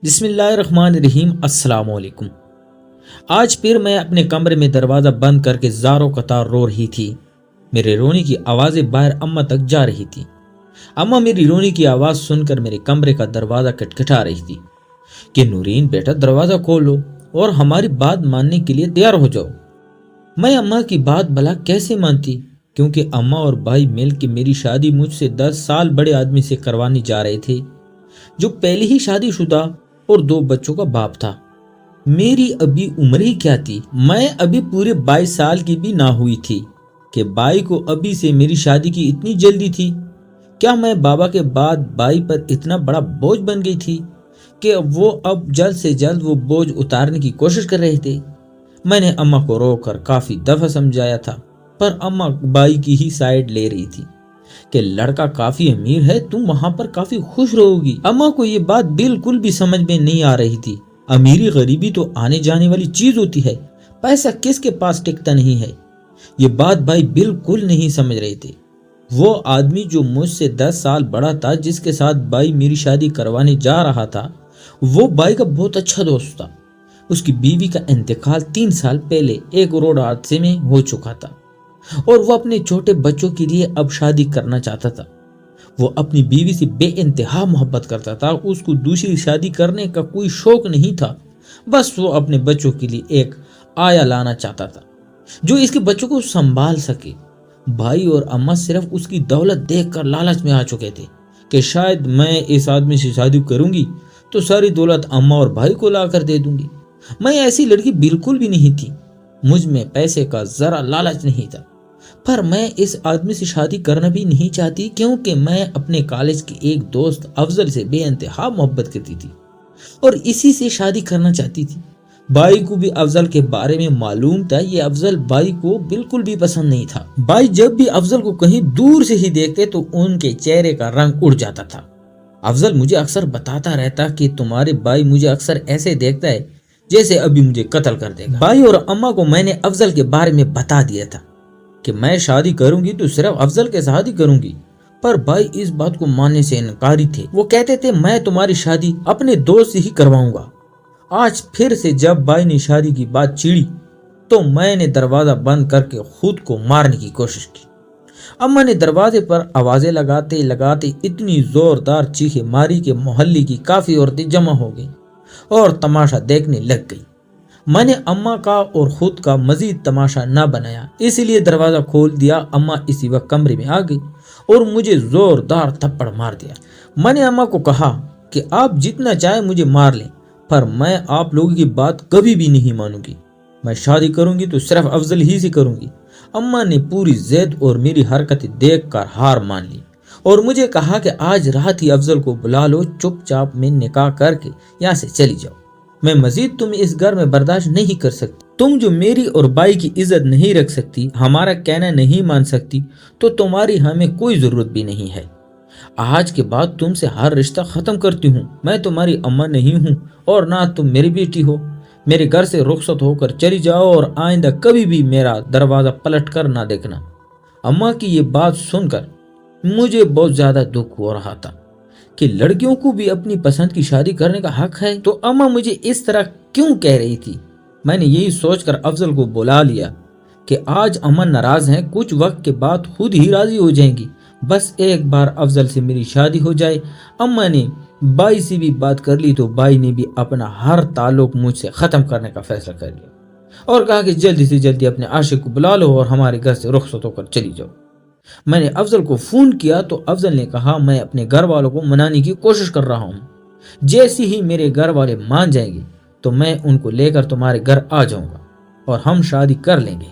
بسم اللہ الرحمن الرحیم۔ السلام علیکم۔ آج پھر میں اپنے کمرے میں دروازہ بند کر کے زاروں قطار رو رہی تھی۔ میرے رونے کی آوازیں باہر اماں تک جا رہی تھی۔ اماں میری رونے کی آواز سن کر میرے کمرے کا دروازہ کٹکھٹا رہی تھی کہ نورین بیٹا دروازہ کھولو اور ہماری بات ماننے کے لیے تیار ہو جاؤ۔ میں اماں کی بات بھلا کیسے مانتی، کیونکہ اماں اور بھائی مل کے میری شادی مجھ سے 10 سال بڑے آدمی سے کروانے جا رہے تھے، جو پہلے ہی شادی شدہ اور 2 بچوں کا باپ تھا۔ میری ابھی عمر ہی کیا تھی، میں ابھی پورے 22 سال کی بھی نہ ہوئی تھی کہ بھائی کو ابھی سے میری شادی کی اتنی جلدی تھی۔ کیا میں بابا کے بعد بھائی پر اتنا بڑا بوجھ بن گئی تھی کہ وہ اب جلد سے جلد وہ بوجھ اتارنے کی کوشش کر رہے تھے؟ میں نے اماں کو رو کر کافی دفعہ سمجھایا تھا، پر اماں بھائی کی ہی سائیڈ لے رہی تھی کہ لڑکا کافی امیر ہے، تم وہاں پر کافی خوش رہو گی۔ اماں کو یہ بات بالکل بھی سمجھ میں نہیں آ رہی تھی۔ امیری غریبی تو آنے جانے والی چیز ہوتی ہے، پیسہ کس کے پاس ٹکتا نہیں ہے، یہ بات بھائی بالکل نہیں سمجھ رہے تھے۔ وہ آدمی جو مجھ سے 10 سال بڑا تھا، جس کے ساتھ بھائی میری شادی کروانے جا رہا تھا، وہ بھائی کا بہت اچھا دوست تھا۔ اس کی بیوی کا انتقال 3 سال پہلے ایک روڈ حادثے میں ہو چکا تھا، اور وہ اپنے چھوٹے بچوں کے لیے اب شادی کرنا چاہتا تھا۔ وہ اپنی بیوی سے بے انتہا محبت کرتا تھا، اس کو دوسری شادی کرنے کا کوئی شوق نہیں تھا، بس وہ اپنے بچوں کے لیے ایک آیا لانا چاہتا تھا جو اس کے بچوں کو سنبھال سکے۔ بھائی اور اماں صرف اس کی دولت دیکھ کر لالچ میں آ چکے تھے کہ شاید میں اس آدمی سے شادی کروں گی تو ساری دولت اماں اور بھائی کو لا کر دے دوں گی۔ میں ایسی لڑکی بالکل بھی نہیں تھی، مجھ میں پیسے کا ذرا لالچ نہیں تھا، پر میں اس آدمی سے شادی کرنا بھی نہیں چاہتی، کیونکہ میں اپنے کالج کے ایک دوست افضل سے بے انتہا محبت کرتی تھی اور اسی سے شادی کرنا چاہتی تھی۔ بھائی کو بھی افضل کے بارے میں معلوم تھا، یہ افضل بھائی کو بالکل بھی پسند نہیں تھا۔ بھائی جب بھی افضل کو کہیں دور سے ہی دیکھتے تو ان کے چہرے کا رنگ اڑ جاتا تھا۔ افضل مجھے اکثر بتاتا رہتا کہ تمہارے بھائی مجھے اکثر ایسے دیکھتا ہے جیسے ابھی مجھے قتل کر دے گا۔ بھائی اور اماں کو میں نے افضل کے بارے میں بتا دیا تھا کہ میں شادی کروں گی تو صرف افضل کے ساتھ ہی کروں گی، پر بھائی اس بات کو ماننے سے انکاری تھے۔ وہ کہتے تھے میں تمہاری شادی اپنے دوست سے ہی کرواؤں گا۔ آج پھر سے جب بھائی نے شادی کی بات چھیڑی تو میں نے دروازہ بند کر کے خود کو مارنے کی کوشش کی۔ اماں نے دروازے پر آوازیں لگاتے لگاتے اتنی زوردار چیخیں ماری کہ محلے کی کافی عورتیں جمع ہو گئیں اور تماشا دیکھنے لگ گئی۔ میں نے اماں کا اور خود کا مزید تماشا نہ بنایا، اس لیے دروازہ کھول دیا۔ اماں اسی وقت کمرے میں آ گئی اور مجھے زوردار تھپڑ مار دیا۔ میں نے اماں کو کہا کہ آپ جتنا چاہے مجھے مار لیں، پر میں آپ لوگوں کی بات کبھی بھی نہیں مانوں گی۔ میں شادی کروں گی تو صرف افضل ہی سے کروں گی۔ اماں نے پوری ضد اور میری حرکتیں دیکھ کر ہار مان لی اور مجھے کہا کہ آج رات ہی افضل کو بلا لو، چپ چاپ میں نکاح کر کے یہاں سے چلی جاؤ۔ میں مزید تم اس گھر میں برداشت نہیں کر سکتی۔ تم جو میری اور بھائی کی عزت نہیں رکھ سکتی، ہمارا کہنا نہیں مان سکتی، تو تمہاری ہمیں کوئی ضرورت بھی نہیں ہے۔ آج کے بعد تم سے ہر رشتہ ختم کرتی ہوں۔ میں تمہاری اماں نہیں ہوں اور نہ تم میری بیٹی ہو۔ میرے گھر سے رخصت ہو کر چلی جاؤ اور آئندہ کبھی بھی میرا دروازہ پلٹ کر نہ دیکھنا۔ اماں کی یہ بات سن کر مجھے بہت زیادہ دکھ ہو رہا تھا کہ لڑکیوں کو بھی اپنی پسند کی شادی کرنے کا حق ہے، تو اماں مجھے اس طرح کیوں کہہ رہی تھی؟ میں نے یہی سوچ کر افضل کو بلا لیا کہ آج اماں ناراض ہیں، کچھ وقت کے بعد خود ہی راضی ہو جائیں گی، بس ایک بار افضل سے میری شادی ہو جائے۔ اماں نے بھائی سے بھی بات کر لی تو بھائی نے بھی اپنا ہر تعلق مجھ سے ختم کرنے کا فیصلہ کر لیا اور کہا کہ جلدی سے جلدی اپنے عاشق کو بلا لو اور ہمارے گھر سے رخصت ہو کر چلی جاؤ۔ میں نے افضل کو فون کیا تو افضل نے کہا میں اپنے گھر والوں کو منانے کی کوشش کر رہا ہوں، جیسے ہی میرے گھر والے مان جائیں گے تو میں ان کو لے کر تمہارے گھر آ جاؤں گا اور ہم شادی کر لیں گے۔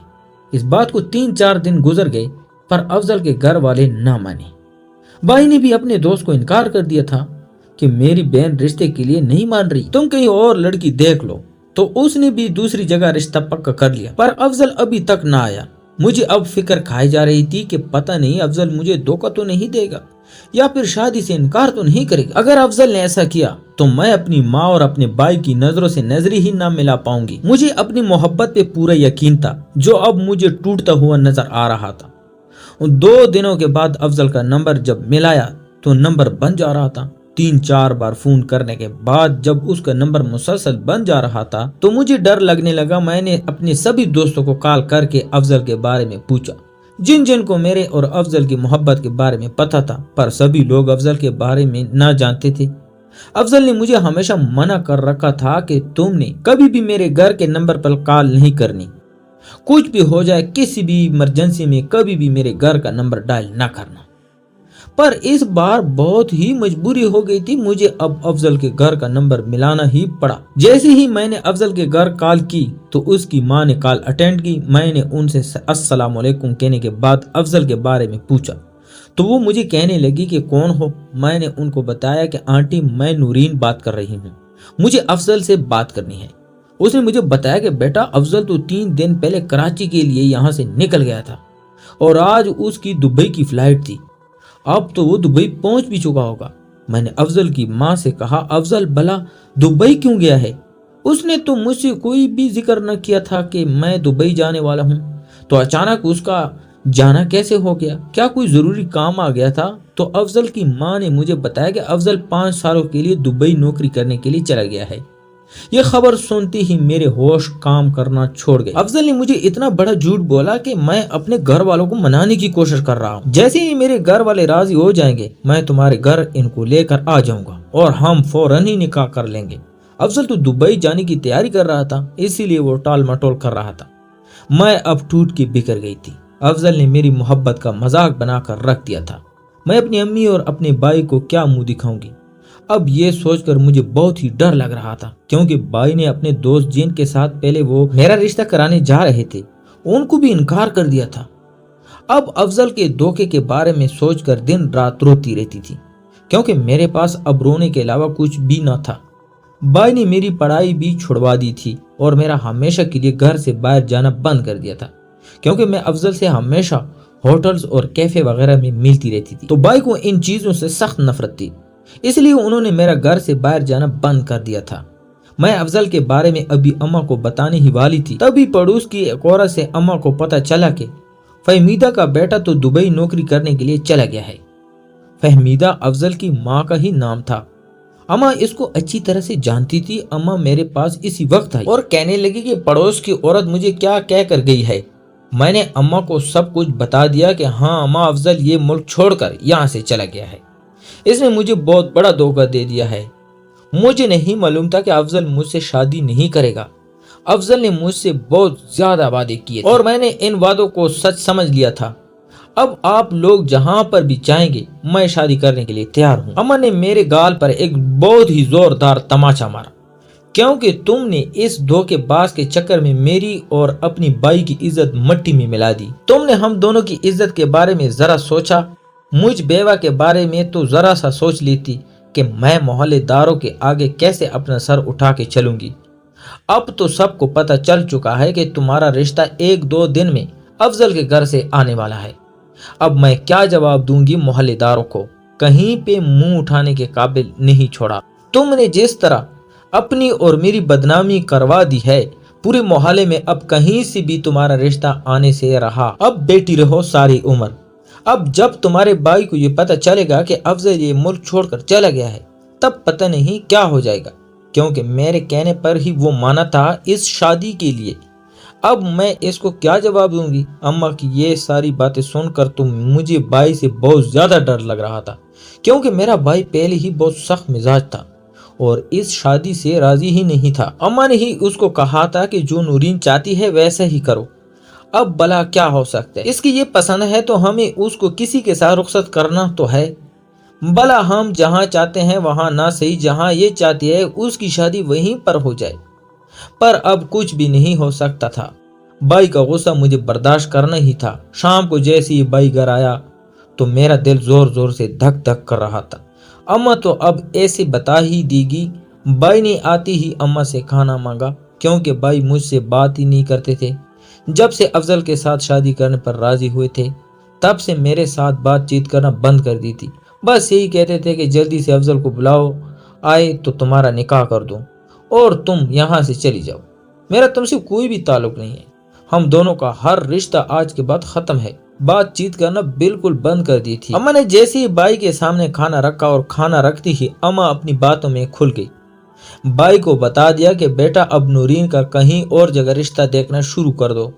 اس بات کو 3-4 دن گزر گئے، پر افضل کے گھر والے نہ مانے۔ بھائی نے بھی اپنے دوست کو انکار کر دیا تھا کہ میری بہن رشتے کے لیے نہیں مان رہی، تم کہیں اور لڑکی دیکھ لو، تو اس نے بھی دوسری جگہ رشتہ پکا کر لیا، پر افضل ابھی تک نہ آیا۔ مجھے اب فکر کھائی جا رہی تھی کہ پتہ نہیں افضل مجھے دھوکہ تو نہیں دے گا یا پھر شادی سے انکار تو نہیں کرے گا۔ اگر افضل نے ایسا کیا تو میں اپنی ماں اور اپنے بھائی کی نظروں سے نظری ہی نہ ملا پاؤں گی۔ مجھے اپنی محبت پہ پورا یقین تھا، جو اب مجھے ٹوٹتا ہوا نظر آ رہا تھا۔ 2 دنوں کے بعد افضل کا نمبر جب ملایا تو نمبر بن جا رہا تھا، 3-4 बार फोन करने के बाद जब उसका नंबर मुसलसल बन जा रहा था तो मुझे डर लगने लगा। मैंने अपने सभी दोस्तों को कॉल करके अफजल के बारे में पूछा, जिन जिन को मेरे और अफजल की मोहब्बत के बारे में पता था, पर सभी लोग अफजल के बारे में ना जानते थे। अफजल ने मुझे हमेशा मना कर रखा था कि तुमने कभी भी मेरे घर के नंबर पर कॉल नहीं करनी, कुछ भी हो जाए, किसी भी इमरजेंसी में कभी भी मेरे घर का नंबर डायल ना करना। पर इस बार बहुत ही मजबूरी हो गई थी, मुझे अब अफजल के घर का नंबर मिलाना ही पड़ा। जैसे ही मैंने अफजल के घर कॉल की तो उसकी माँ ने कॉल अटेंड की। मैंने उनसे अस्सलाम वालेकुम कहने के बाद अफजल के बारे में पूछा तो वो मुझे कहने लगी कि कौन हो। मैंने उनको बताया कि आंटी मैं नूरीन बात कर रही हूँ, मुझे अफजल से बात करनी है। उसने मुझे बताया कि बेटा अफजल तो 3 दिन पहले कराची के लिए यहाँ से निकल गया था और आज उसकी दुबई की फ्लाइट थी, अब तो वो दुबई पहुंच भी चुका होगा। मैंने अफजल की माँ से कहा, अफजल भला दुबई क्यों गया है? उसने तो मुझसे कोई भी जिक्र न किया था कि मैं दुबई जाने वाला हूँ, तो अचानक उसका जाना कैसे हो गया? क्या कोई जरूरी काम आ गया था? तो अफजल की माँ ने मुझे बताया कि अफजल 5 सालों के लिए दुबई नौकरी करने के लिए चला गया है। यह खबर सुनते ही मेरे होश काम करना छोड़ गए। अफजल ने मुझे इतना बड़ा झूठ बोला कि मैं अपने घर वालों को मनाने की कोशिश कर रहा हूँ। जैसे ही मेरे घर वाले राजी हो जाएंगे मैं तुम्हारे घर इनको लेकर आ जाऊंगा और हम फौरन ही निकाह कर लेंगे। अफजल तो दुबई जाने की तैयारी कर रहा था, इसीलिए वो टाल मटोल कर रहा था। मैं अब टूट के बिखर गई थी। अफजल ने मेरी मोहब्बत का मजाक बनाकर रख दिया था। मैं अपनी अम्मी और अपने भाई को क्या मुंह दिखाऊंगी? अब ये सोचकर मुझे बहुत ही डर लग रहा था, क्योंकि भाई ने अपने दोस्त जिन के साथ पहले वो मेरा रिश्ता कराने जा रहे थे उनको भी इनकार कर दिया था। अब अफजल के धोखे के बारे में सोचकर दिन रात रोती रहती थी, क्योंकि मेरे पास अब रोने के अलावा कुछ भी न था। भाई ने मेरी पढ़ाई भी छुड़वा दी थी और मेरा हमेशा के लिए घर से बाहर जाना बंद कर दिया था, क्योंकि मैं अफजल से हमेशा होटल्स और कैफे वगैरह में मिलती रहती थी। तो भाई को इन चीजों से सख्त नफरत थी, इसलिए उन्होंने मेरा घर से बाहर जाना बंद कर दिया था। मैं अफजल के बारे में अभी अम्मा को बताने ही वाली थी, तभी पड़ोस की एक औरत से अम्मा को पता चला कि फहमीदा का बेटा तो दुबई नौकरी करने के लिए चला गया है। फहमीदा अफजल की माँ का ही नाम था। अम्मा इसको अच्छी तरह से जानती थी। अम्मा मेरे पास इसी वक्त आई और कहने लगी कि पड़ोस की औरत मुझे क्या कह कर गई है। मैंने अम्मा को सब कुछ बता दिया कि हाँ अम्मा, अफजल ये मुल्क छोड़कर यहाँ से चला गया है, इसने मुझे बहुत बड़ा धोखा दे दिया है। मुझे नहीं मालूम था कि अफजल मुझसे शादी नहीं करेगा। अफजल ने मुझसे बहुत ज्यादा वादे किए और मैंने इन वादों को सच समझ लिया था। अब आप लोग जहां पर भी चाहेंगे मैं शादी करने के लिए तैयार हूँ। अम्मा ने मेरे गाल पर एक बहुत ही जोरदार तमाचा मारा, क्योंकि तुमने इस धोखेबाज के चक्कर में मेरी और अपनी भाई की इज्जत मिट्टी में मिला दी। तुमने हम दोनों की इज्जत के बारे में जरा सोचा? मुझ बेवा के बारे में तो जरा सा सोच लेती कि मैं मोहल्लेदारों के आगे कैसे अपना सर उठा के चलूंगी। अब तो सबको पता चल चुका है कि तुम्हारा रिश्ता 1-2 दिन में अफजल के घर से आने वाला है। अब मैं क्या जवाब दूंगी मोहल्लेदारों को? कहीं पे मुंह उठाने के काबिल नहीं छोड़ा। तुमने जिस तरह अपनी और मेरी बदनामी करवा दी है, पूरे मोहल्ले में अब कहीं से भी तुम्हारा रिश्ता आने से रहा। अब बेटी रहो सारी उम्र। अब जब तुम्हारे भाई को ये पता चलेगा कि अफजल ये मुल्क छोड़कर चला गया है, तब पता नहीं क्या हो जाएगा, क्योंकि मेरे कहने पर ही वो माना था इस शादी के लिए। अब मैं इसको क्या जवाब दूंगी? अम्मा की ये सारी बातें सुनकर तो मुझे भाई से बहुत ज्यादा डर लग रहा था, क्योंकि मेरा भाई पहले ही बहुत सख्त मिजाज था और इस शादी से राजी ही नहीं था। अम्मा ने ही उसको कहा था कि जो नूरीन चाहती है वैसा ही करो। अब भला क्या हो सकता है? इसकी ये पसंद है तो हमें उसको किसी के साथ रुखसत करना तो है। भला हम जहाँ चाहते हैं वहाँ ना सही, जहाँ ये चाहती है उसकी शादी वहीं पर हो जाए। पर अब कुछ भी नहीं हो सकता था। भाई का गुस्सा मुझे बर्दाश्त करना ही था। शाम को जैसे ही भाई घर आया तो मेरा दिल जोर जोर से धक धक कर रहा था। अम्मा तो अब ऐसे बता ही देगी। भाई ने आती ही अम्मा से खाना मांगा, क्योंकि भाई मुझसे बात ही नहीं करते थे। जब से अफजल के साथ शादी करने पर राजी हुए थे, तब से मेरे साथ बातचीत करना बंद कर दी थी। बस यही कहते थे कि जल्दी से अफजल को बुलाओ, आए तो तुम्हारा निकाह कर दूं और तुम यहाँ से चली जाओ। मेरा तुमसे कोई भी ताल्लुक नहीं है। हम दोनों का हर रिश्ता आज के बाद खत्म है। बात चीत करना बिल्कुल बंद कर दी थी। अम्मा ने जैसे ही बाई के सामने खाना रखा और खाना रखती ही अम्मा अपनी बातों में खुल गई। बाई को बता दिया कि बेटा अब नूरीन का कहीं और जगह रिश्ता देखना शुरू कर दो।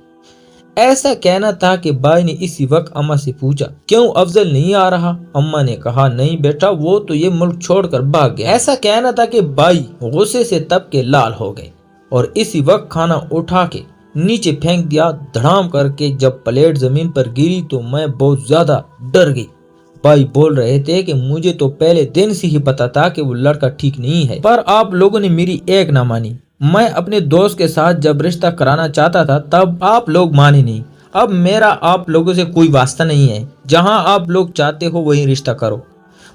ऐसा कहना था कि बाई ने इसी वक्त अम्मा से पूछा, क्यों अफजल नहीं आ रहा? अम्मा ने कहा, नहीं बेटा, वो तो ये मुल्क छोड़कर भाग गया। ऐसा कहना था कि बाई गुस्से से तब के लाल हो गए और इसी वक्त खाना उठा के नीचे फेंक दिया धड़ाम करके। जब प्लेट जमीन पर गिरी तो मैं बहुत ज्यादा डर गई। बाई बोल रहे थे कि मुझे तो पहले दिन से ही पता था कि वो लड़का ठीक नहीं है, पर आप लोगों ने मेरी एक ना मानी। मैं अपने दोस्त के साथ जब रिश्ता कराना चाहता था तब आप लोग माने नहीं। अब मेरा आप लोगों से कोई वास्ता नहीं है, जहां आप लोग चाहते हो वही रिश्ता करो।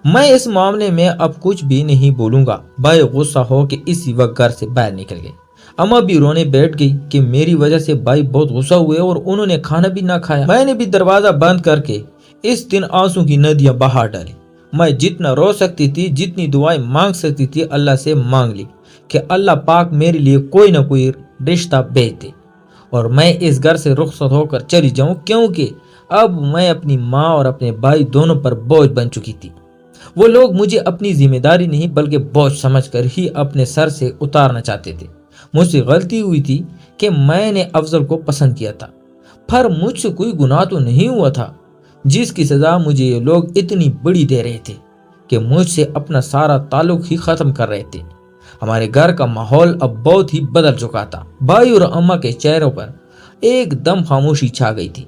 मैं इस मामले में अब कुछ भी नहीं बोलूंगा। बाई गुस्सा हो के इसी वक्त घर से बाहर निकल गए। अम्मा भी रोने बैठ गई कि मेरी वजह से बाई बहुत गुस्सा हुए और उन्होंने खाना भी ना खाया। मैंने भी दरवाजा बंद करके इस दिन आंसू की नदियां बहा डाली। मैं जितना रो सकती थी, जितनी दुआएं मांग सकती थी, अल्लाह से मांग ली कि अल्लाह पाक मेरे लिए कोई ना कोई रिश्ता भेज दे और मैं इस घर से रुखसत होकर चली जाऊं, क्योंकि अब मैं अपनी माँ और अपने भाई दोनों पर बोझ बन चुकी थी। वो लोग मुझे अपनी जिम्मेदारी नहीं बल्कि बोझ समझकर ही अपने सर से उतारना चाहते थे। मुझसे गलती हुई थी कि मैंने अफजल को पसंद किया था, पर मुझसे कोई गुनाह तो नहीं हुआ था जिसकी सजा मुझे ये लोग इतनी बड़ी दे रहे थे कि मुझसे अपना सारा ताल्लुक ही खत्म कर रहे थे। हमारे घर का माहौल अब बहुत ही बदल चुका था। भाई और अम्मा के चेहरों पर एकदम खामोशी छा गई थी।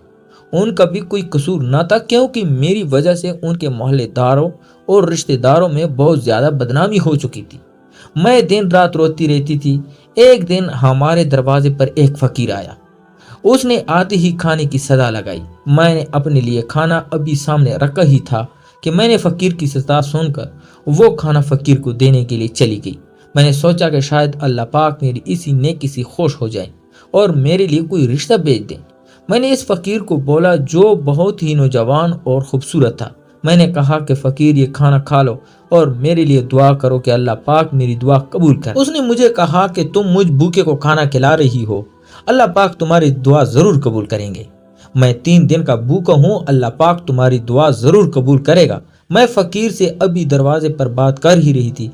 उनका भी कोई कसूर न था, क्योंकि मेरी वजह से उनके मोहल्लेदारों और रिश्तेदारों में बहुत ज्यादा बदनामी हो चुकी थी। मैं दिन रात रोती रहती थी। एक दिन हमारे दरवाजे पर एक फकीर आया। उसने आते ही खाने की सदा लगाई। मैंने अपने लिए खाना अभी सामने रखा ही था कि मैंने फकीर की सदा सुनकर वो खाना फकीर को देने के लिए चली गई। मैंने सोचा कि शायद अल्लाह पाक मेरी इसी नेकी से खुश हो जाए और मेरे लिए कोई रिश्ता भेज दे। मैंने इस फकीर को बोला, जो बहुत ही नौजवान और खूबसूरत था। मैंने कहा कि फकीर, ये खाना खा लो और मेरे लिए दुआ करो कि अल्लाह पाक मेरी दुआ कबूल करे। उसने मुझे कहा कि तुम मुझ भूखे को खाना खिला रही हो, अल्लाह पाक तुम्हारी दुआ जरूर कबूल करेंगे। मैं 3 दिन का भूखा हूँ, अल्लाह पाक तुम्हारी दुआ जरूर कबूल करेगा। मैं फकीर से अभी दरवाजे पर बात कर ही रही थी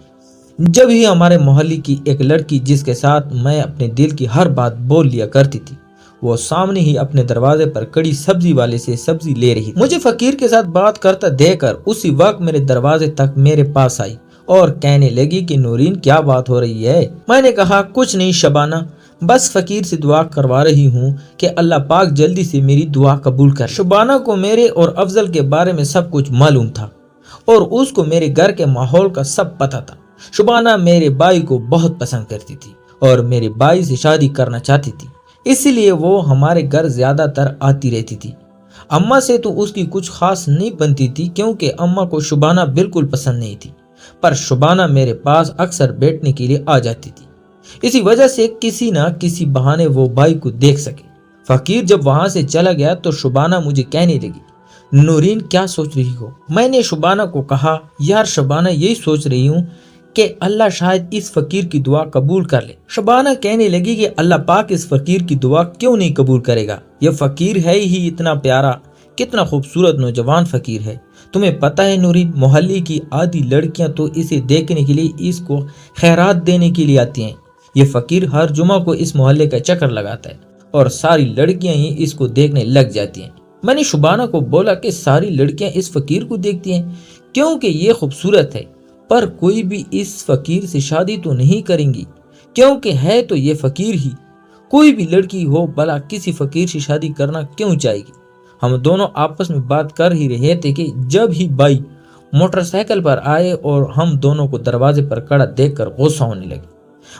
जब ही हमारे मोहल्ले की एक लड़की, जिसके साथ मैं अपने दिल की हर बात बोल लिया करती थी, वो सामने ही अपने दरवाजे पर कड़ी सब्जी वाले से सब्जी ले रही थी। मुझे फकीर के साथ बात करता देखकर उसी वक्त मेरे दरवाजे तक मेरे पास आई और कहने लगी कि नूरीन, क्या बात हो रही है? मैंने कहा, कुछ नहीं शबाना, बस फकीर से दुआ करवा रही हूँ कि अल्लाह पाक जल्दी से मेरी दुआ कबूल कर। शबाना को मेरे और अफजल के बारे में सब कुछ मालूम था और उसको मेरे घर के माहौल का सब पता था। शबाना मेरे भाई को बहुत पसंद करती थी और मेरे भाई से शादी करना चाहती थी, इसलिए वो हमारे घर ज्यादातर आती रहती थी। अम्मा से तो उसकी कुछ खास नहीं बनती थी, क्योंकि अम्मा को शबाना बिल्कुल पसंद नहीं थी, पर शबाना मेरे पास अक्सर बैठने के लिए आ जाती थी। इसी वजह से किसी ना किसी बहाने वो भाई को देख सके। फकीर जब वहां से चला गया तो शबाना मुझे कहने लगी, नूरीन, क्या सोच रही हो? मैंने शबाना को कहा, यार शबाना, यही सोच रही हूँ कि अल्लाह शायद इस फकीर की दुआ कबूल कर ले। शबाना कहने लगी कि अल्लाह पाक इस फकीर की दुआ क्यों नहीं कबूल करेगा? यह फकीर है ही इतना प्यारा, कितना खूबसूरत नौजवान फकीर है। तुम्हें पता है नूरीन, मोहल्ले की आधी लड़कियां तो इसे देखने के लिए, इसको खैरात देने के लिए आती हैं। ये फकीर हर जुमा को इस मोहल्ले का चक्कर लगाता है और सारी लड़कियां ही इसको देखने लग जाती हैं। मैंने शबाना को बोला कि सारी लड़कियां इस फकीर को देखती हैं क्योंकि ये खूबसूरत है, पर कोई भी इस फकीर से शादी तो नहीं करेंगी, क्योंकि है तो ये फकीर ही। कोई भी लड़की हो भला किसी फकीर से शादी करना क्यों चाहेगी? हम दोनों आपस में बात कर ही रहे थे कि जब ही भाई मोटरसाइकिल पर आए और हम दोनों को दरवाजे पर खड़ा देखकर गुस्सा होने लगे।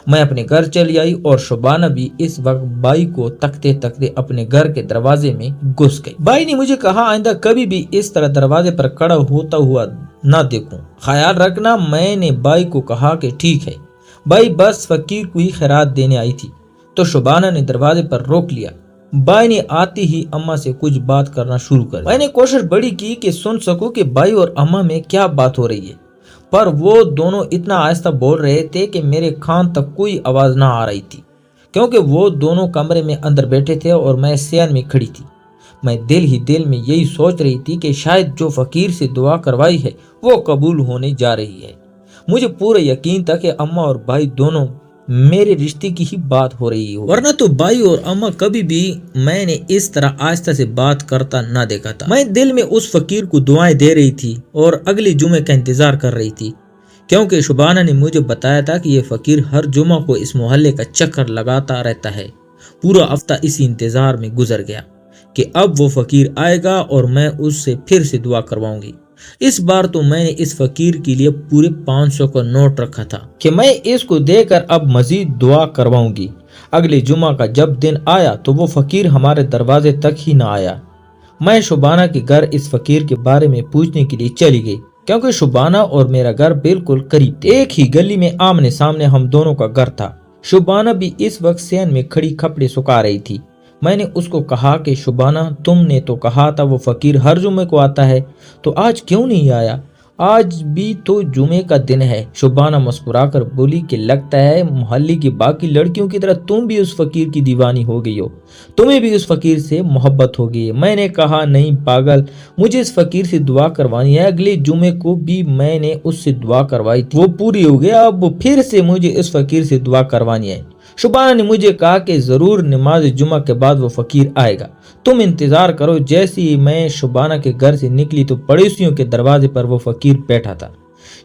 मैं अपने घर चली आई और शबाना भी इस वक्त बाई को तकते तकते अपने घर के दरवाजे में घुस गई। बाई ने मुझे कहा, आइंदा कभी भी इस तरह दरवाजे पर खड़ा होता हुआ ना देखूं, ख्याल रखना। मैंने बाई को कहा कि ठीक है। बाई बस फकीर को ही खैरात देने आई थी तो शबाना ने दरवाजे पर रोक लिया। बाई ने आते ही अम्मा से कुछ बात करना शुरू कर। मैंने कोशिश बड़ी की कि सुन सकूं कि बाई और अम्मा में क्या बात हो रही है, पर वो दोनों इतना आहिस्ता बोल रहे थे कि मेरे कान तक कोई आवाज ना आ रही थी, क्योंकि वो दोनों कमरे में अंदर बैठे थे और मैं सियान में खड़ी थी। मैं दिल ही दिल में यही सोच रही थी कि शायद जो फकीर से दुआ करवाई है वो कबूल होने जा रही है। मुझे पूरा यकीन था कि अम्मा और भाई दोनों मेरे रिश्ते की ही बात हो रही हो, वरना तो भाई और अम्मा कभी भी मैंने इस तरह आस्था से बात करता ना देखा था। मैं दिल में उस फकीर को दुआएं दे रही थी और अगले जुमे का इंतजार कर रही थी, क्योंकि शुबाना ने मुझे बताया था कि ये फकीर हर जुमा को इस मोहल्ले का चक्कर लगाता रहता है। पूरा हफ्ता इसी इंतजार में गुजर गया कि अब वो फकीर आएगा और मैं उससे फिर से दुआ करवाऊंगी। इस बार तो मैंने इस फकीर के लिए पूरे 500 का नोट रखा था कि मैं इसको देकर अब मजीद दुआ करवाऊंगी। अगले जुमा का जब दिन आया तो वो फकीर हमारे दरवाजे तक ही ना आया। मैं शुबाना के घर इस फकीर के बारे में पूछने के लिए चली गई, क्योंकि शुबाना और मेरा घर बिल्कुल करीब थे। एक ही गली में आमने सामने हम दोनों का घर था। शुबाना भी इस वक्त सैन में खड़ी कपड़े सुखा रही थी। मैंने उसको कहा कि शुबाना, तुमने तो कहा था वो फकीर हर जुमे को आता है, तो आज क्यों नहीं आया? आज भी तो जुमे का दिन है। शुबाना मुस्कुराकर बोली कि लगता है मोहल्ले की बाकी लड़कियों की तरह तुम भी उस फकीर की दीवानी हो गई हो, तुम्हें भी उस फकीर से मोहब्बत हो गई है। मैंने कहा नहीं पागल, मुझे इस फकीर से दुआ करवानी है। अगले जुमे को भी मैंने उससे दुआ करवाई थी, वो पूरी हो गया, अब फिर से मुझे इस फकीर से दुआ करवानी है। शुबाना ने मुझे कहा कि जरूर नमाज जुमा के बाद वो फकीर आएगा, तुम इंतजार करो। जैसे ही मैं शुबाना के घर से निकली तो पड़ोसियों के दरवाजे पर वो फकीर बैठा था,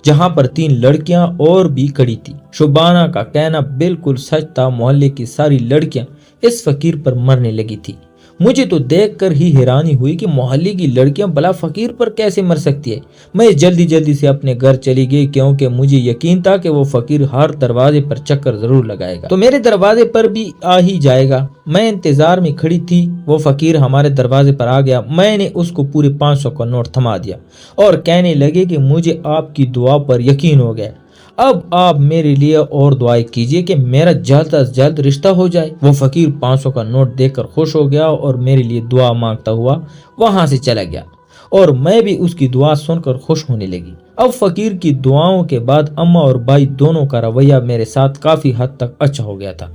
जहां पर 3 लड़कियां और भी खड़ी थी। शुबाना का कहना बिल्कुल सच था, मोहल्ले की सारी लड़कियां इस फकीर पर मरने लगी थी। मुझे तो देखकर ही हैरानी हुई कि मोहल्ले की लड़कियां भला फकीर पर कैसे मर सकती है। मैं जल्दी जल्दी से अपने घर चली गई, क्योंकि मुझे यकीन था कि वो फकीर हर दरवाजे पर चक्कर जरूर लगाएगा, तो मेरे दरवाजे पर भी आ ही जाएगा। मैं इंतजार में खड़ी थी, वो फकीर हमारे दरवाजे पर आ गया। मैंने उसको पूरे 500 का नोट थमा दिया और कहने लगे कि मुझे आपकी दुआ पर यकीन हो गया, अब आप मेरे लिए और दुआएं कीजिए कि मेरा जल्द अज जल्द रिश्ता हो जाए। वो फकीर 500 का नोट देखकर खुश हो गया और मेरे लिए दुआ मांगता हुआ वहां से चला गया, और मैं भी उसकी दुआ सुनकर खुश होने लगी। अब फकीर की दुआओं के बाद अम्मा और भाई दोनों का रवैया मेरे साथ काफी हद तक अच्छा हो गया था।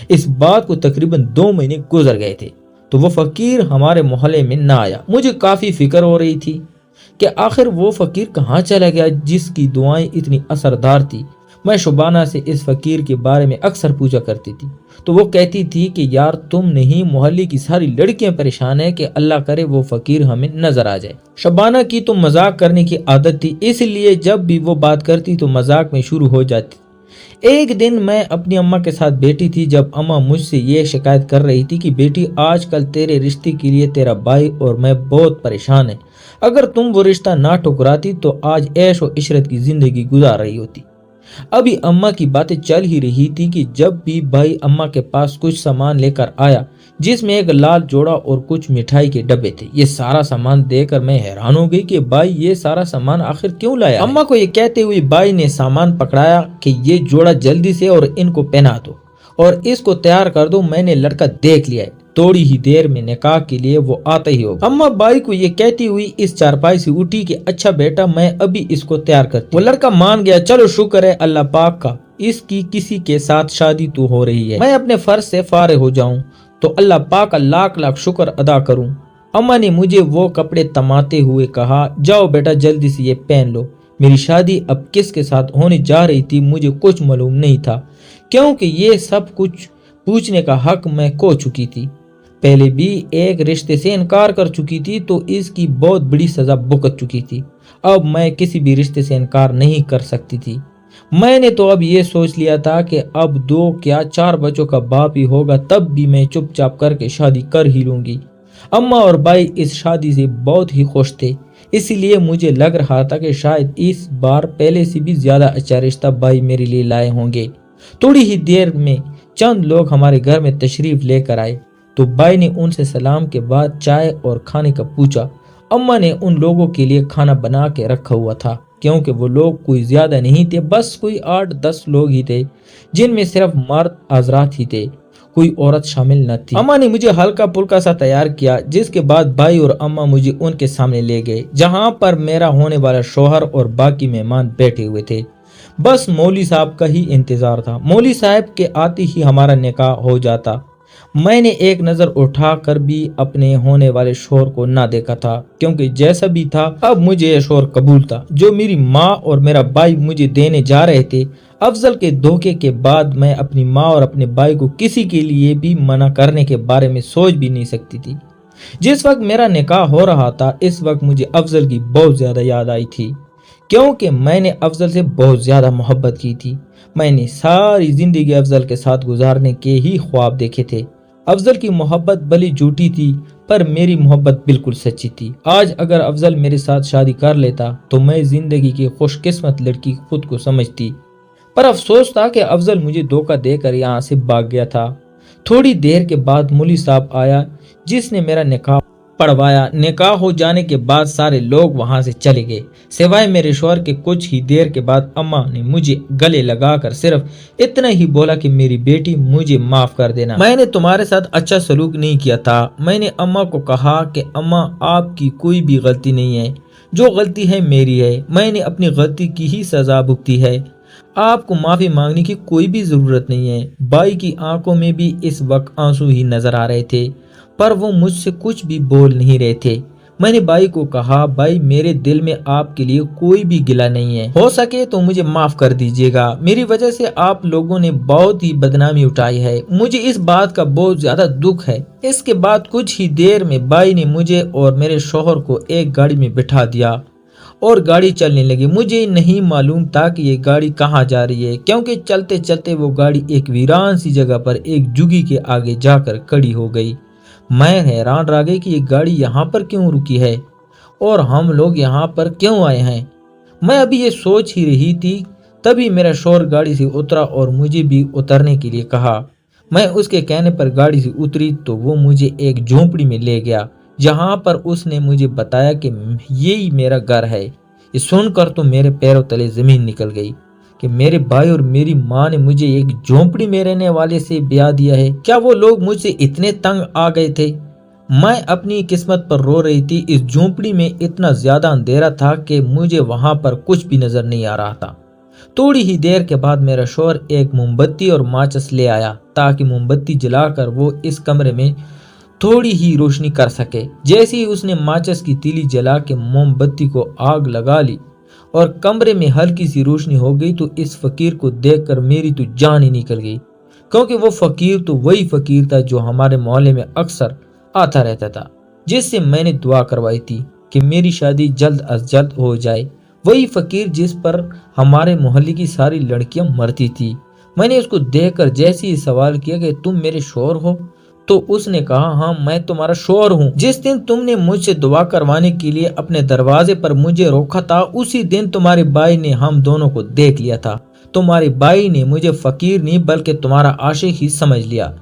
इस बात को तकरीबन 2 महीने गुजर गए थे तो वो फकीर हमारे मोहल्ले में ना आया। मुझे काफी फिक्र हो रही थी कि आखिर वो फकीर कहाँ चला गया जिसकी दुआएं इतनी असरदार थी। मैं शुबाना से इस फकीर के बारे में अक्सर पूछा करती थी, तो वो कहती थी कि यार तुम नहीं, मोहल्ले की सारी लड़कियां परेशान है कि अल्लाह करे वो फकीर हमें नजर आ जाए। शुबाना की तो मजाक करने की आदत थी, इसलिए जब भी वो बात करती तो मजाक में शुरू हो जाती। एक दिन मैं अपनी अम्मा के साथ बैठी थी, जब अम्मा मुझसे ये शिकायत कर रही थी कि बेटी आजकल तेरे रिश्ते के लिए तेरा भाई और मैं बहुत परेशान है, अगर तुम वो रिश्ता ना ठुकराती तो आज ऐश और इशरत की जिंदगी गुजार रही होती। अभी अम्मा की बातें चल ही रही थी कि जब भी भाई अम्मा के पास कुछ सामान लेकर आया, जिसमें एक लाल जोड़ा और कुछ मिठाई के डब्बे थे। ये सारा सामान देखकर मैं हैरान हो गई कि भाई ये सारा सामान आखिर क्यों लाया। अम्मा को ये कहते हुए भाई ने सामान पकड़ाया कि ये जोड़ा जल्दी से और इनको पहना दो और इसको तैयार कर दो, मैंने लड़का देख लिया है, थोड़ी ही देर में निकाह के लिए वो आता ही होगा। अम्मा भाई को ये कहती हुई इस चारपाई से उठी कि अच्छा बेटा मैं अभी इसको तैयार करती। वो लड़का मान गया, चलो शुक्र है अल्लाह पाक का, इसकी किसी के साथ शादी तो हो रही है, मैं अपने फर्ज से फारिग हो जाऊं तो अल्लाह पाक का लाख लाख शुक्र अदा करूं। अम्मा ने मुझे वो कपड़े तमाते हुए कहा, जाओ बेटा जल्दी से ये पहन लो। मेरी शादी अब किसके साथ होने जा रही थी मुझे कुछ मालूम नहीं था, क्योंकि ये सब कुछ पूछने का हक मैं खो चुकी थी। पहले भी एक रिश्ते से इनकार कर चुकी थी तो इसकी बहुत बड़ी सजा भुगत चुकी थी। अब मैं किसी भी रिश्ते से इनकार नहीं कर सकती थी। मैंने तो अब ये सोच लिया था कि अब 2 क्या 4 बच्चों का बाप ही होगा, तब भी मैं चुपचाप करके शादी कर ही लूंगी। अम्मा और भाई इस शादी से बहुत ही खुश थे, इसीलिए मुझे लग रहा था कि शायद इस बार पहले से भी ज्यादा अच्छा रिश्ता भाई मेरे लिए लाए होंगे। थोड़ी ही देर में चंद लोग हमारे घर में तशरीफ लेकर आए तो भाई ने उनसे सलाम के बाद चाय और खाने का पूछा। अम्मा ने उन लोगों के लिए खाना बना के रखा हुआ था, क्योंकि वो लोग कोई ज्यादा नहीं थे, बस कोई 8-10 लोग ही थे, जिनमें सिर्फ मर्द हजरात ही थे, कोई औरत शामिल न थी। अम्मा ने मुझे हल्का फुल्का सा तैयार किया, जिसके बाद भाई और अम्मा मुझे उनके सामने ले गए, जहां पर मेरा होने वाला शोहर और बाकी मेहमान बैठे हुए थे। बस मौली साहब का ही इंतजार था। मौली साहब के आते ही हमारा निकाह हो जाता। मैंने एक नजर उठाकर भी अपने होने वाले शोहर को ना देखा था, क्योंकि जैसा भी था अब मुझे यह शोहर कबूल था जो मेरी माँ और मेरा भाई मुझे देने जा रहे थे। अफजल के धोखे के बाद मैं अपनी माँ और अपने भाई को किसी के लिए भी मना करने के बारे में सोच भी नहीं सकती थी। जिस वक्त मेरा निकाह हो रहा था इस वक्त मुझे अफजल की बहुत ज्यादा याद आई थी, क्योंकि मैंने अफजल से बहुत ज्यादा मोहब्बत की थी। मैंने सारी जिंदगी अफजल के साथ गुजारने के ही ख्वाब देखे थे। अफजल की मोहब्बत भली झूठी थी पर मेरी मोहब्बत बिल्कुल सच्ची थी। आज अगर अफजल मेरे साथ शादी कर लेता तो मैं जिंदगी की खुशकिस्मत लड़की खुद को समझती। पर अफसोस था कि अफजल मुझे धोखा देकर यहाँ से भाग गया था। थोड़ी देर के बाद मौलवी साहब आया जिसने मेरा निकाह पढ़वाया। निकाह हो जाने के बाद सारे लोग वहां से चले गए, सिवाय मेरे शौहर के। कुछ ही देर के बाद अम्मा ने मुझे गले लगाकर सिर्फ इतना ही बोला कि मेरी बेटी मुझे माफ कर देना, मैंने तुम्हारे साथ अच्छा सलूक नहीं किया था। मैंने अम्मा को कहा कि अम्मा आपकी कोई भी गलती नहीं है, जो गलती है मेरी है, मैंने अपनी गलती की ही सजा भुगती है। आपको माफी मांगने की कोई भी जरूरत नहीं है। भाई की आंखों में भी इस वक्त आंसू ही नजर आ रहे थे, पर वो मुझसे कुछ भी बोल नहीं रहे थे। मैंने भाई को कहा, भाई मेरे दिल में आपके लिए कोई भी गिला नहीं है, हो सके तो मुझे माफ कर दीजिएगा। मेरी वजह से आप लोगों ने बहुत ही बदनामी उठाई है, मुझे इस बात का बहुत ज्यादा दुख है। इसके बाद कुछ ही देर में भाई ने मुझे और मेरे शौहर को एक गाड़ी में बिठा दिया और गाड़ी चलने लगी। मुझे नहीं मालूम था कि ये गाड़ी कहाँ जा रही है, क्योंकि चलते चलते वो गाड़ी एक वीरान सी जगह पर एक जुगी के आगे जाकर खड़ी हो गई। मैं हैरान रह गई कि ये गाड़ी यहाँ पर क्यों रुकी है और हम लोग यहाँ पर क्यों आए हैं। मैं अभी ये सोच ही रही थी, तभी मेरा शौहर गाड़ी से उतरा और मुझे भी उतरने के लिए कहा। मैं उसके कहने पर गाड़ी से उतरी तो वो मुझे एक झोंपड़ी में ले गया, जहाँ पर उसने मुझे बताया कि यही मेरा घर है। ये सुनकर तो मेरे पैरों तले जमीन निकल गई कि मेरे भाई और मेरी माँ ने मुझे एक झोंपड़ी में रहने वाले से ब्याह दिया है। क्या वो लोग मुझसे इतने तंग आ गए थे? मैं अपनी किस्मत पर रो रही थी। इस झोंपड़ी में इतना ज्यादा अंधेरा था कि मुझे वहां पर कुछ भी नजर नहीं आ रहा था। थोड़ी ही देर के बाद मेरा शौहर एक मोमबत्ती और माचिस ले आया ताकि मोमबत्ती जलाकर वो इस कमरे में थोड़ी ही रोशनी कर सके। जैसे ही उसने माचिस की तीली जला के मोमबत्ती को आग लगा ली और कमरे में हल्की सी रोशनी हो गई तो इस फकीर को देखकर मेरी तो जान ही निकल गई, क्योंकि वो फकीर तो वही फकीर था जो हमारे मोहल्ले में अक्सर आता रहता था, जिससे मैंने दुआ करवाई थी कि मेरी शादी जल्द अज जल्द हो जाए। वही फकीर जिस पर हमारे मोहल्ले की सारी लड़कियां मरती थी। मैंने उसको देखकर जैसे ही सवाल किया कि तुम मेरे शौहर हो, तो उसने कहा, हाँ मैं तुम्हारा शौहर हूँ। जिस दिन तुमने मुझसे दुआ करवाने के लिए अपने दरवाजे पर मुझे रोका था, उसी दिन तुम्हारे भाई ने हम दोनों को देख लिया था। तुम्हारे भाई ने मुझे फकीर नहीं बल्कि तुम्हारा आशिक ही समझ लिया।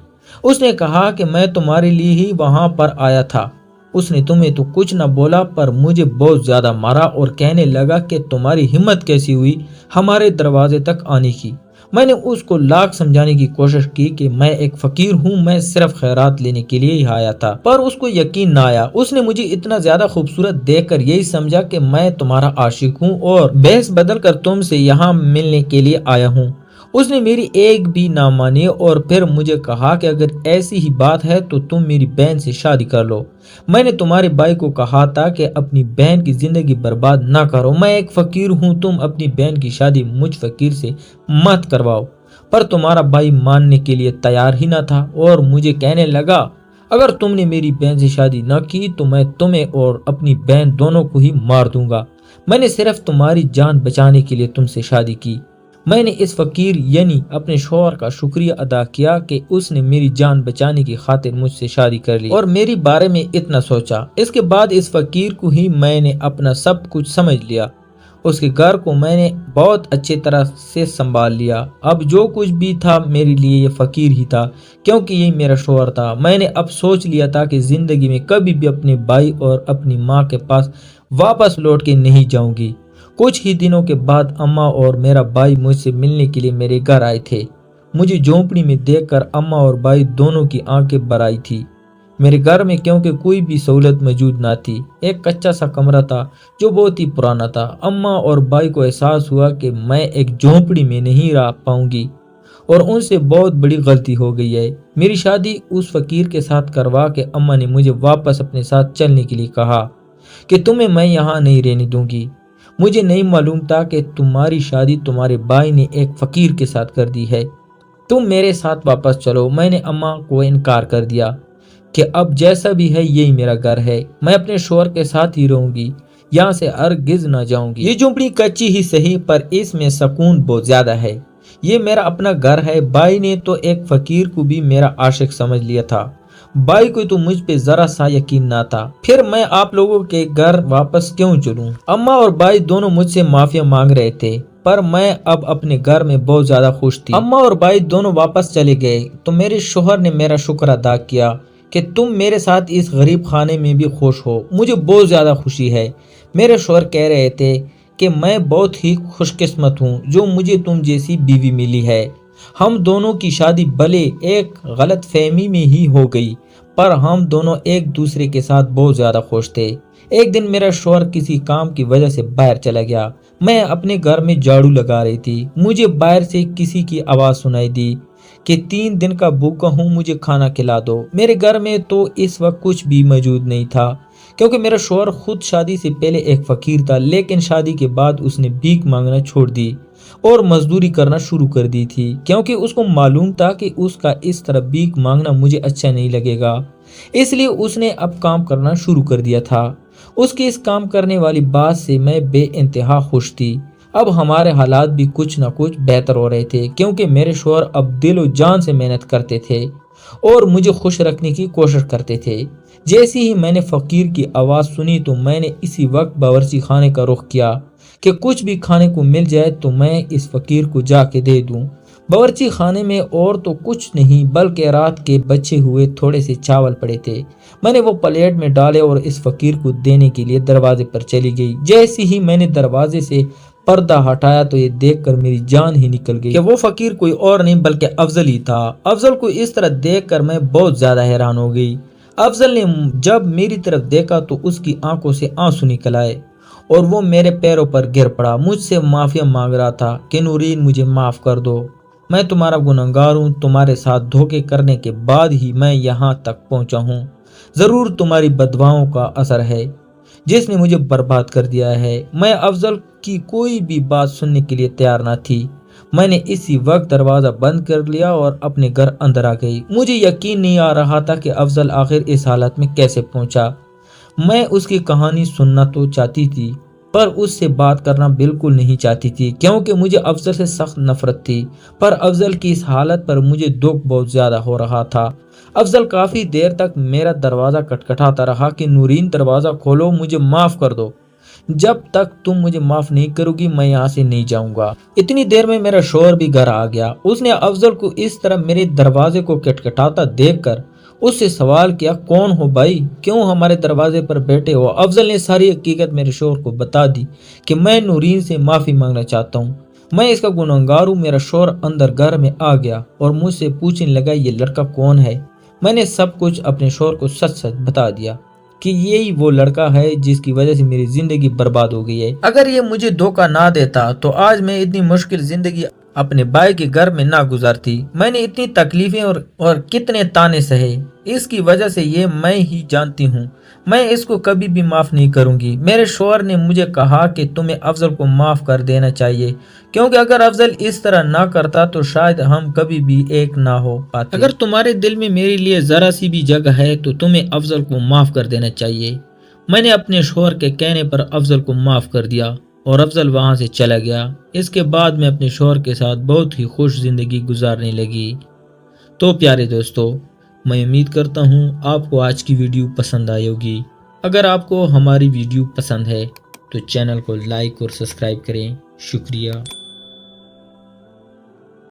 उसने कहा कि मैं तुम्हारे लिए ही वहां पर आया था। उसने तुम्हें तो कुछ न बोला पर मुझे बहुत ज्यादा मारा और कहने लगा कि तुम्हारी हिम्मत कैसी हुई हमारे दरवाजे तक आने की। मैंने उसको लाख समझाने की कोशिश की कि मैं एक फकीर हूँ, मैं सिर्फ खैरात लेने के लिए ही आया था, पर उसको यकीन ना आया। उसने मुझे इतना ज्यादा खूबसूरत देखकर यही समझा कि मैं तुम्हारा आशिक हूँ और बहस बदल कर तुमसे यहाँ मिलने के लिए आया हूँ। उसने मेरी एक भी ना मानी और फिर मुझे कहा कि अगर ऐसी ही बात है तो तुम मेरी बहन से शादी कर लो। मैंने तुम्हारे भाई को कहा था कि अपनी बहन की जिंदगी बर्बाद ना करो। मैं एक फकीर हूँ, तुम अपनी बहन की शादी मुझ फकीर से मत करवाओ। पर तुम्हारा भाई मानने के लिए तैयार ही ना था और मुझे कहने लगा, अगर तुमने मेरी बहन से शादी न की तो मैं तुम्हें और अपनी बहन दोनों को ही मार दूंगा। मैंने सिर्फ तुम्हारी जान बचाने के लिए तुमसे शादी की। मैंने इस फकीर यानी अपने शौहर का शुक्रिया अदा किया कि उसने मेरी जान बचाने की खातिर मुझसे शादी कर ली और मेरे बारे में इतना सोचा। इसके बाद इस फकीर को ही मैंने अपना सब कुछ समझ लिया। उसके घर को मैंने बहुत अच्छी तरह से संभाल लिया। अब जो कुछ भी था मेरे लिए ये फकीर ही था, क्योंकि यही मेरा शौहर था। मैंने अब सोच लिया था कि जिंदगी में कभी भी अपने भाई और अपनी माँ के पास वापस लौट के नहीं जाऊंगी। कुछ ही दिनों के बाद अम्मा और मेरा भाई मुझसे मिलने के लिए मेरे घर आए थे। मुझे झोंपड़ी में देखकर अम्मा और भाई दोनों की आंखें भर आई थी। मेरे घर में क्योंकि कोई भी सहूलत मौजूद ना थी, एक कच्चा सा कमरा था जो बहुत ही पुराना था। अम्मा और भाई को एहसास हुआ कि मैं एक झोंपड़ी में नहीं रह पाऊंगी। और उनसे बहुत बड़ी गलती हो गई है। मेरी शादी उस फकीर के साथ करवा के अम्मा ने मुझे वापस अपने साथ चलने के लिए कहा कि तुम्हें मैं यहाँ नहीं रहने दूंगी। मुझे नहीं मालूम था कि तुम्हारी शादी तुम्हारे भाई ने एक फकीर के साथ कर दी है। तुम मेरे साथ वापस चलो। मैंने अम्मा को इनकार कर दिया कि अब जैसा भी है यही मेरा घर है, मैं अपने शोहर के साथ ही रहूंगी, यहाँ से हरगिज ना जाऊंगी। ये झोंपड़ी कच्ची ही सही पर इसमें सुकून बहुत ज्यादा है। ये मेरा अपना घर है। भाई ने तो एक फकीर को भी मेरा आशिक समझ लिया था। भाई को तो मुझ पे जरा सा यकीन ना था। फिर मैं आप लोगों के घर वापस क्यों चलूं? अम्मा और भाई दोनों मुझसे माफिया मांग रहे थे पर मैं अब अपने घर में बहुत ज्यादा खुश थी। अम्मा और भाई दोनों वापस चले गए तो मेरे शोहर ने मेरा शुक्र अदा किया कि तुम मेरे साथ इस गरीब खाने में भी खुश हो। मुझे बहुत ज्यादा खुशी है। मेरे शोहर कह रहे थे कि मैं बहुत ही खुशकिस्मत हूँ जो मुझे तुम जैसी बीवी मिली है। हम दोनों की शादी भले एक गलत फहमी में ही हो गई पर हम दोनों एक दूसरे के साथ बहुत ज्यादा खुश थे। एक दिन मेरा शोहर किसी काम की वजह से बाहर चला गया। मैं अपने घर में झाड़ू लगा रही थी। मुझे बाहर से किसी की आवाज सुनाई दी कि 3 दिन का भूखा हूँ, मुझे खाना खिला दो। मेरे घर में तो इस वक्त कुछ भी मौजूद नहीं था क्योंकि मेरा शोहर खुद शादी से पहले एक फकीर था, लेकिन शादी के बाद उसने भीख मांगना छोड़ दी और मजदूरी करना शुरू कर दी थी क्योंकि उसको मालूम था कि उसका इस तरह भीख मांगना मुझे अच्छा नहीं लगेगा। इसलिए उसने अब काम करना शुरू कर दिया था। उसके इस काम करने वाली बात से मैं बेइंतहा खुश थी। अब हमारे हालात भी कुछ न कुछ बेहतर हो रहे थे क्योंकि मेरे शोहर अब दिलो जान से मेहनत करते थे और मुझे खुश रखने की कोशिश करते थे। जैसे ही मैंने फकीर की आवाज़ सुनी तो मैंने इसी वक्त बावर्ची खाने का रुख किया कि कुछ भी खाने को मिल जाए तो मैं इस फकीर को जाके दे दूं। बावर्ची खाने में और तो कुछ नहीं बल्कि रात के बचे हुए थोड़े से चावल पड़े थे। मैंने वो प्लेट में डाले और इस फकीर को देने के लिए दरवाजे पर चली गई। जैसे ही मैंने दरवाजे से पर्दा हटाया तो ये देखकर मेरी जान ही निकल गई कि वो फकीर कोई और नहीं बल्कि अफजल ही था। अफजल को इस तरह देखकर मैं बहुत ज्यादा हैरान हो गई। अफजल ने जब मेरी तरफ देखा तो उसकी आंखों से आंसू निकल आए और वो मेरे पैरों पर गिर पड़ा। मुझसे माफिया मांग रहा था कि नूरीन मुझे माफ कर दो, मैं तुम्हारा गुनहगार हूँ। तुम्हारे साथ धोखे करने के बाद ही मैं यहाँ तक पहुँचा हूँ। जरूर तुम्हारी बदवाओं का असर है जिसने मुझे बर्बाद कर दिया है। मैं अफजल की कोई भी बात सुनने के लिए तैयार न थी। मैंने इसी वक्त दरवाजा बंद कर लिया और अपने घर अंदर आ गई। मुझे यकीन नहीं आ रहा था कि अफजल आखिर इस हालत में कैसे पहुंचा। मैं उसकी कहानी सुनना तो चाहती थी पर उससे बात करना बिल्कुल नहीं चाहती थी क्योंकि मुझे अफजल से सख्त नफरत थी। पर अफजल की इस हालत पर मुझे दुख बहुत ज्यादा हो रहा था। अफजल काफी देर तक मेरा दरवाजा खटखटाता रहा कि नूरीन दरवाजा खोलो, मुझे माफ कर दो। जब तक तुम मुझे माफ नहीं करोगी मैं यहाँ से नहीं जाऊंगा। इतनी देर में मेरा शोहर भी घर आ गया। उसने अफजल को इस तरह मेरे दरवाजे को खटखटाता देखकर उससे सवाल किया, कौन हो भाई, क्यों हमारे दरवाजे पर बैठे हो? अफजल ने सारी हकीकत मेरे शोहर को बता दी कि मैं नूरीन से माफी मांगना चाहता हूँ, मैं इसका गुनहगार हूँ। मेरा शोहर अंदर घर में आ गया और मुझसे पूछने लगा ये लड़का कौन है। मैंने सब कुछ अपने शोहर को सच सच बता दिया कि यही वो लड़का है जिसकी वजह से मेरी जिंदगी बर्बाद हो गई है। अगर ये मुझे धोखा ना देता तो आज मैं इतनी मुश्किल जिंदगी अपने भाई के घर में ना गुजारती। मैंने इतनी तकलीफें और कितने ताने सहे, इसकी वजह से ये मैं ही जानती हूँ। मैं इसको कभी भी माफ नहीं करूंगी। मेरे शोहर ने मुझे कहा कि तुम्हें अफजल को माफ कर देना चाहिए क्योंकि अगर अफजल इस तरह ना करता तो शायद हम कभी भी एक ना हो पाते। अगर तुम्हारे दिल में मेरे लिए जरा सी भी जगह है तो तुम्हें अफजल को माफ कर देना चाहिए। मैंने अपने शोहर के कहने पर अफजल को माफ कर दिया और अफजल वहां से चला गया। इसके बाद मैं अपने शोहर के साथ बहुत ही खुश जिंदगी गुजारने लगी। तो प्यारे दोस्तों, मैं उम्मीद करता हूँ आपको आज की वीडियो पसंद आई होगी। अगर आपको हमारी वीडियो पसंद है तो चैनल को लाइक और सब्सक्राइब करें। शुक्रिया।